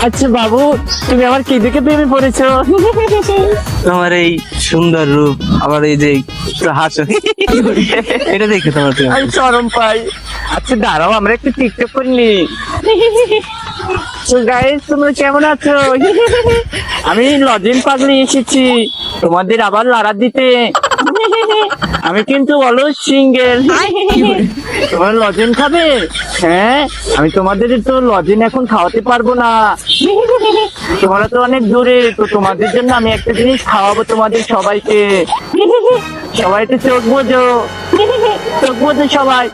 আচ্ছা বাবু, তুমি আমার কি দেখে প্রেমে পড়েছো? তোমার এই সুন্দর রূপ, আবার এই যে একটু হাসো, এটা দেখে তোমার প্রেমে আমি চরম পাই। আচ্ছা দাঁড়াও, আমরা একটু টিকটক করলি। তো গাইস, তোমরা কেমন আছো? আমি লজেন পাগলি এসেছি তোমাদের আবার লড়া দিতে। আমি কিন্তু অলস সিঙ্গেল। তোমার লজেন খাবে? হ্যাঁ, আমি তোমাদের তো লজেন এখন খাওয়াতে পারবো না, তোমরা তো অনেক দূরে। তো তোমাদের জন্য আমি একটা জিনিস খাওয়াবো তোমাদের সবাইকে। সবাই তো চোখ বোঝো, চোখ বোঝো সবাই।